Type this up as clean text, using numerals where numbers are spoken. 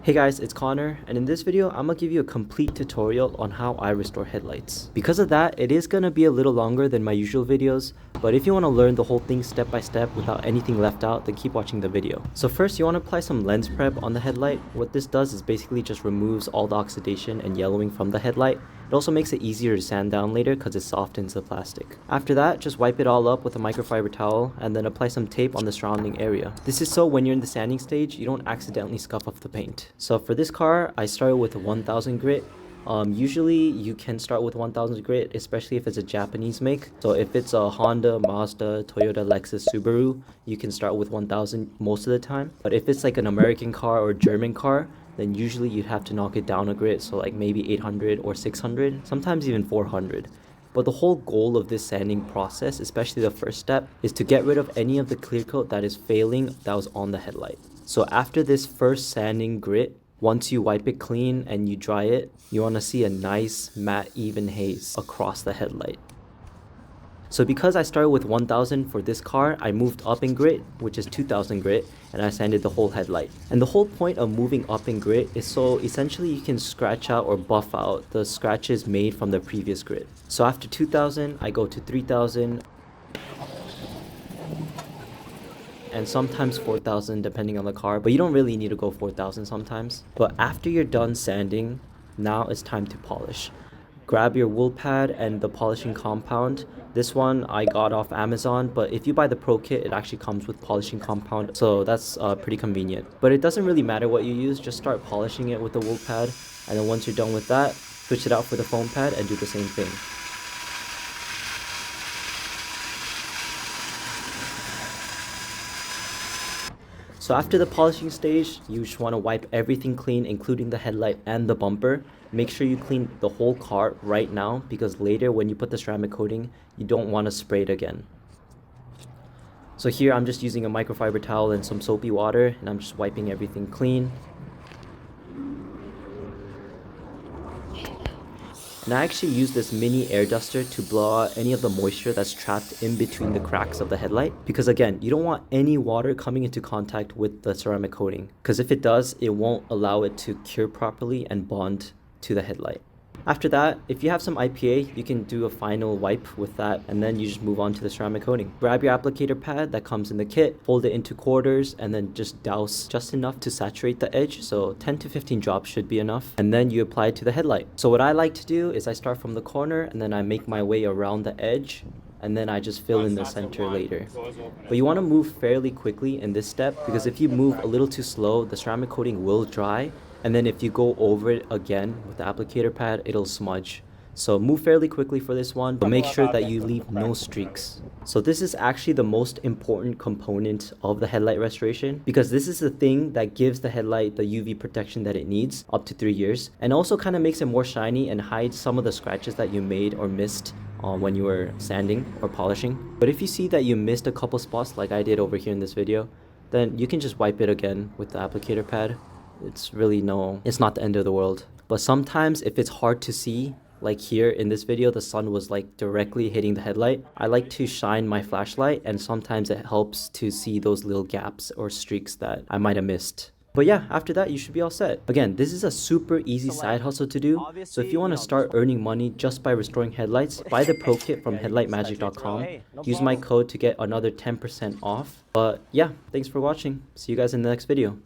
Hey guys, it's Connor, and in this video, I'm gonna give you a complete tutorial on how I restore headlights. Because of that, it is gonna be a little longer than my usual videos, but if you wanna learn the whole thing step by step without anything left out, then keep watching the video. So first, you wanna apply some lens prep on the headlight. What this does is basically just removes all the oxidation and yellowing from the headlight. It also makes it easier to sand down later because it softens the plastic. After that, just wipe it all up with a microfiber towel and then apply some tape on the surrounding area. This is so when you're in the sanding stage, you don't accidentally scuff off the paint. So for this car, I started with a 1000 grit. Usually you can start with 1000 grit, especially if it's a Japanese make. So if it's a Honda, Mazda, Toyota, Lexus, Subaru, you can start with 1000 most of the time. But if it's like an American car or German car, then usually you'd have to knock it down a grit, so like maybe 800 or 600, sometimes even 400. But the whole goal of this sanding process, especially the first step, is to get rid of any of the clear coat that is failing that was on the headlight. So after this first sanding grit, once you wipe it clean and you dry it, you want to see a nice matte even haze across the headlight. So because I started with 1000 for this car, I moved up in grit, which is 2000 grit, and I sanded the whole headlight. And the whole point of moving up in grit is so essentially you can scratch out or buff out the scratches made from the previous grit. So after 2000, I go to 3000, and sometimes 4000 depending on the car, but you don't really need to go 4000 sometimes. But after you're done sanding, now it's time to polish. Grab your wool pad and the polishing compound. This one I got off Amazon, but if you buy the Pro Kit, it actually comes with polishing compound, so that's pretty convenient. But it doesn't really matter what you use, just start polishing it with the wool pad, and then once you're done with that, switch it out for the foam pad and do the same thing. So after the polishing stage, you just want to wipe everything clean, including the headlight and the bumper. Make sure you clean the whole car right now, because later when you put the ceramic coating, you don't want to spray it again. So here I'm just using a microfiber towel and some soapy water, and I'm just wiping everything clean. And I actually use this mini air duster to blow out any of the moisture that's trapped in between the cracks of the headlight. Because again, you don't want any water coming into contact with the ceramic coating, because if it does, it won't allow it to cure properly and bond to the headlight. After that, if you have some IPA, you can do a final wipe with that, and then you just move on to the ceramic coating. Grab your applicator pad that comes in the kit, fold it into quarters, and then just douse just enough to saturate the edge, so 10 to 15 drops should be enough, and then you apply it to the headlight. So what I like to do is I start from the corner, and then I make my way around the edge, and then I just fill in the center later. But you want to move fairly quickly in this step, because if you move a little too slow, the ceramic coating will dry, and then if you go over it again with the applicator pad, it'll smudge. So move fairly quickly for this one, but make sure that you leave no streaks. So this is actually the most important component of the headlight restoration, because this is the thing that gives the headlight the UV protection that it needs up to 3 years, and also kind of makes it more shiny and hides some of the scratches that you made or missed when you were sanding or polishing. But if you see that you missed a couple spots like I did over here in this video, then you can just wipe it again with the applicator pad. It's not the end of the world. But sometimes if it's hard to see, like here in this video, the sun was like directly hitting the headlight, I like to shine my flashlight, and sometimes it helps to see those little gaps or streaks that I might have missed. But yeah, after that, you should be all set. Again, this is a super easy side hustle to do. So if you want to start earning money just by restoring headlights, buy the Pro Kit from headlightmagic.com. Use my code to get another 10% off. But yeah, thanks for watching. See you guys in the next video.